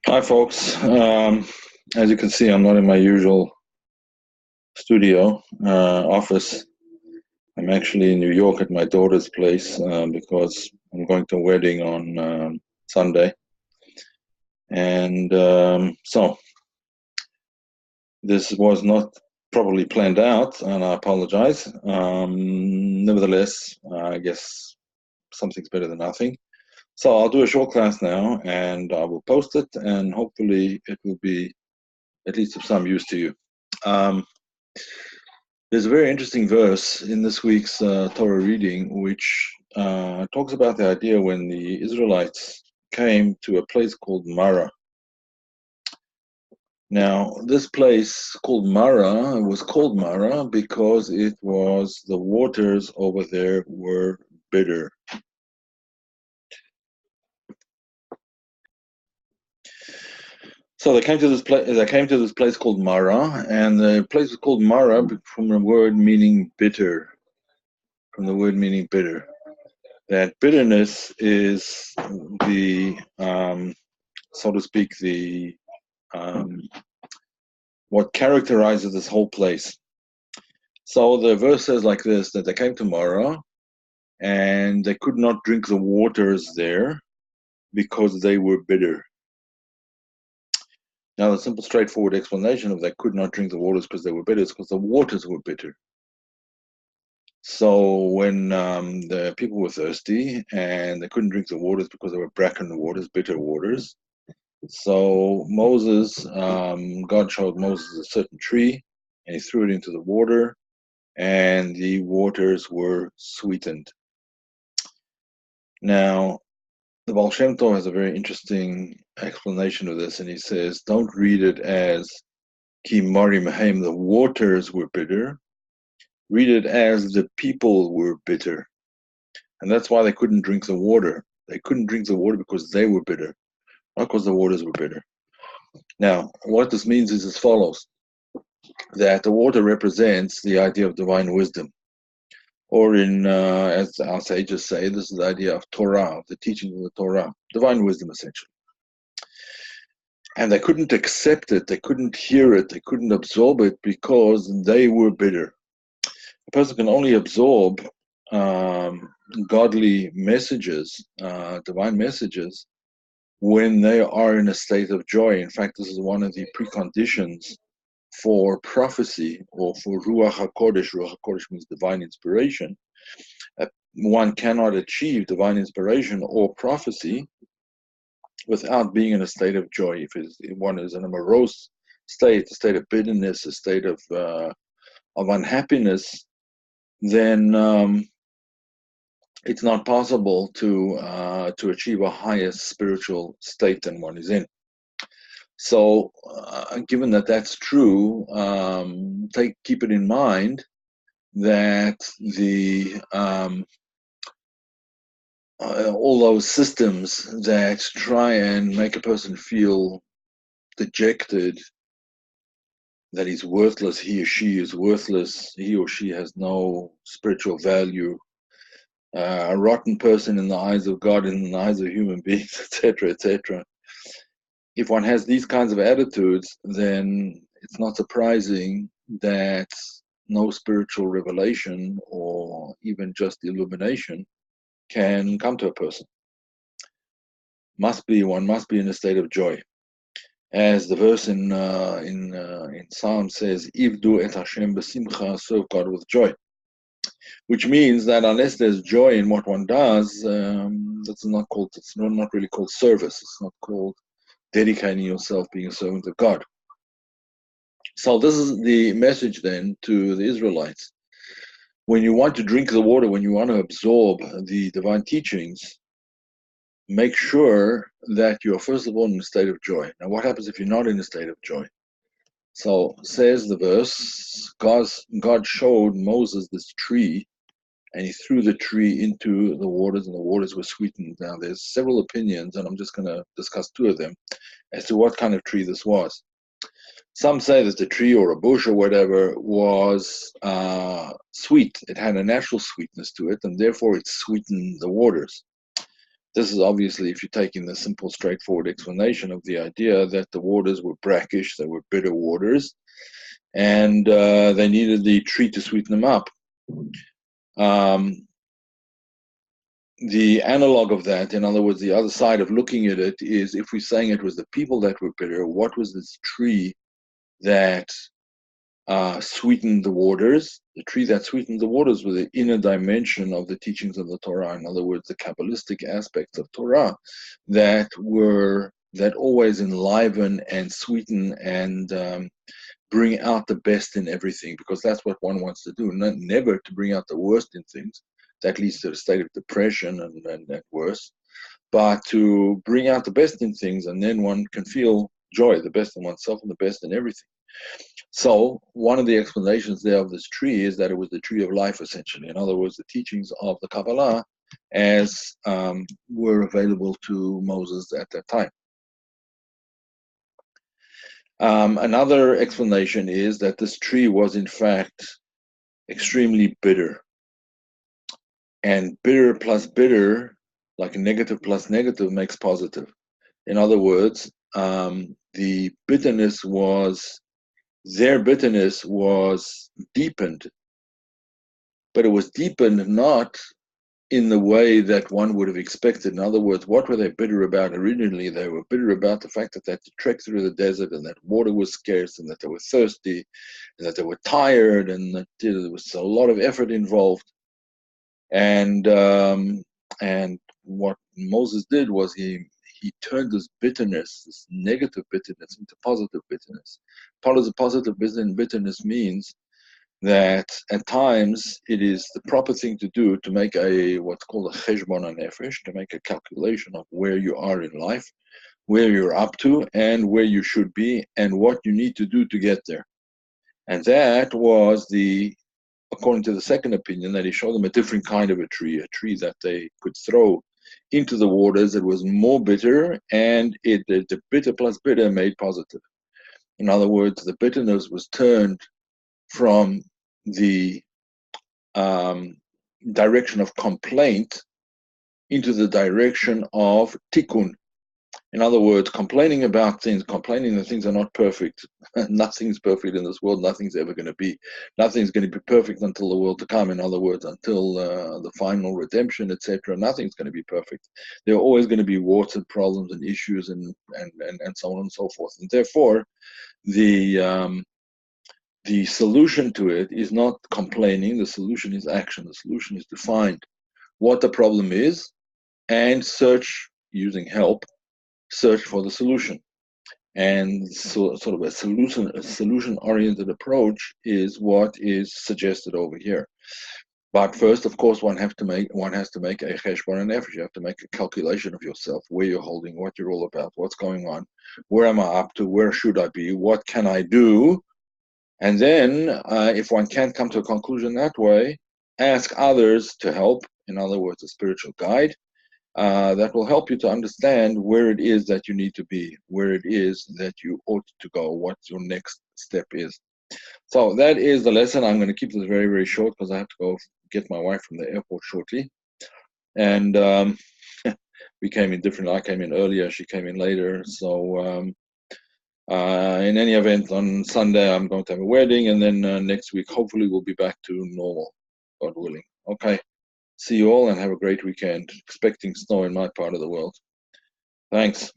Hi, folks. As you can see, I'm not in my usual studio office. I'm actually in New York at my daughter's place because I'm going to a wedding on Sunday. And so this was not properly planned out, and I apologize. Nevertheless, I guess something's better than nothing. So I'll do a short class now, and I will post it, and hopefully it will be at least of some use to you. Um, There's a very interesting verse in this week's Torah reading, which talks about the idea when the Israelites came to a place called Mara. Now, this place called Mara was called Mara because it was the waters over there were bitter. So they came to this place. They came to this place called Mara, and the place was called Mara from the word meaning bitter. From the word meaning bitter. That bitterness is the, so to speak, the what characterizes this whole place. So the verse says like this: that they came to Mara, and they could not drink the waters there because they were bitter. Now, the simple, straightforward explanation of they could not drink the waters because they were bitter is because the waters were bitter. So when the people were thirsty and they couldn't drink the waters because they were bracken waters, bitter waters, so Moses, God showed Moses a certain tree, and he threw it into the water, and the waters were sweetened. Now, the Baal Shem Tov has a very interesting explanation of this, and he says, don't read it as Ki Mari Mahem, the waters were bitter. Read it as the people were bitter. And that's why they couldn't drink the water. They couldn't drink the water because they were bitter, not because the waters were bitter. Now, what this means is as follows: that the water represents the idea of divine wisdom. Or as our sages say, this is the idea of Torah, of the teaching of the Torah, divine wisdom essentially. And they couldn't accept it, they couldn't hear it, they couldn't absorb it because they were bitter. A person can only absorb godly messages, divine messages, when they are in a state of joy. In fact, this is one of the preconditions for prophecy or for Ruach HaKodesh. Ruach HaKodesh means divine inspiration. One cannot achieve divine inspiration or prophecy without being in a state of joy. If one is in a morose state, a state of bitterness, a state of unhappiness, then it's not possible to achieve a higher spiritual state than one is in. So, given that that's true, keep it in mind that the all those systems that try and make a person feel dejected, that he's worthless, he or she is worthless, he or she has no spiritual value, a rotten person in the eyes of God, in the eyes of human beings, etc., etc. If one has these kinds of attitudes, then it's not surprising that no spiritual revelation or even just illumination can come to a person. One must be in a state of joy. As the verse in Psalm says, "Ivdu et Hashem b'simcha," serve God with joy. Which means that unless there's joy in what one does, that's not called. It's not really called service. It's not called dedicating yourself, being a servant of God. So this is the message then to the Israelites. When you want to drink the water, when you want to absorb the divine teachings, make sure that you're first of all in a state of joy. Now, what happens if you're not in a state of joy? So says the verse, God showed Moses this tree, and he threw the tree into the waters, and the waters were sweetened. Now, there's several opinions, and I'm just going to discuss two of them as to what kind of tree this was. Some say that the tree or a bush or whatever was sweet. It had a natural sweetness to it, and therefore it sweetened the waters. This is obviously if you're taking the simple, straightforward explanation of the idea that the waters were brackish, they were bitter waters, and they needed the tree to sweeten them up. The analog of that, in other words, the other side of looking at it is if we're saying it was the people that were bitter, what was this tree that sweetened the waters? The tree that sweetened the waters was the inner dimension of the teachings of the Torah. In other words, the Kabbalistic aspects of Torah that always enliven and sweeten and bring out the best in everything, because that's what one wants to do, never to bring out the worst in things. That leads to a state of depression and worse, but to bring out the best in things, and then one can feel joy, the best in oneself and the best in everything. So one of the explanations there of this tree is that it was the tree of life, essentially. In other words, the teachings of the Kabbalah as were available to Moses at that time. Another explanation is that this tree was in fact extremely bitter. And bitter plus bitter, like a negative plus negative, makes positive. In other words, the bitterness was, their bitterness was deepened, but it was deepened not in the way that one would have expected. In other words, what were they bitter about originally? They were bitter about the fact that they had to trek through the desert and that water was scarce and that they were thirsty and that they were tired and that there was a lot of effort involved. And what Moses did was he turned this bitterness, this negative bitterness, into positive bitterness. Positive bitterness means that at times it is the proper thing to do to make what's called a cheshbon nefesh, to make a calculation of where you are in life, where you're up to, and where you should be, and what you need to do to get there. And that was according to the second opinion, that he showed them a different kind of a tree that they could throw into the waters that was more bitter, and the bitter plus bitter made positive. In other words, the bitterness was turned from the direction of complaint into the direction of tikkun. In other words, complaining about things, complaining that things are not perfect. Nothing's perfect in this world. Nothing's ever going to be. Nothing's going to be perfect until the world to come. In other words, until the final redemption, etc. Nothing's going to be perfect. There are always going to be warts and problems and issues and so on and so forth. And therefore, the solution to it is not complaining. The solution is action. The solution is to find what the problem is and search, using help, search for the solution. And so sort of a solution-oriented approach is what is suggested over here. But first, of course, one has to make a cheshbon nefesh. You have to make a calculation of yourself, where you're holding, what you're all about, what's going on, where am I up to, where should I be, what can I do? And then, if one can't come to a conclusion that way, ask others to help. In other words, a spiritual guide that will help you to understand where it is that you need to be, where it is that you ought to go, what your next step is. So that is the lesson. I'm going to keep this very, very short because I have to go get my wife from the airport shortly. And we came in different. I came in earlier, she came in later. So in any event, on Sunday I'm going to have a wedding, and then next week hopefully we'll be back to normal, God willing. Okay. See you all and have a great weekend. Expecting snow in my part of the world. Thanks.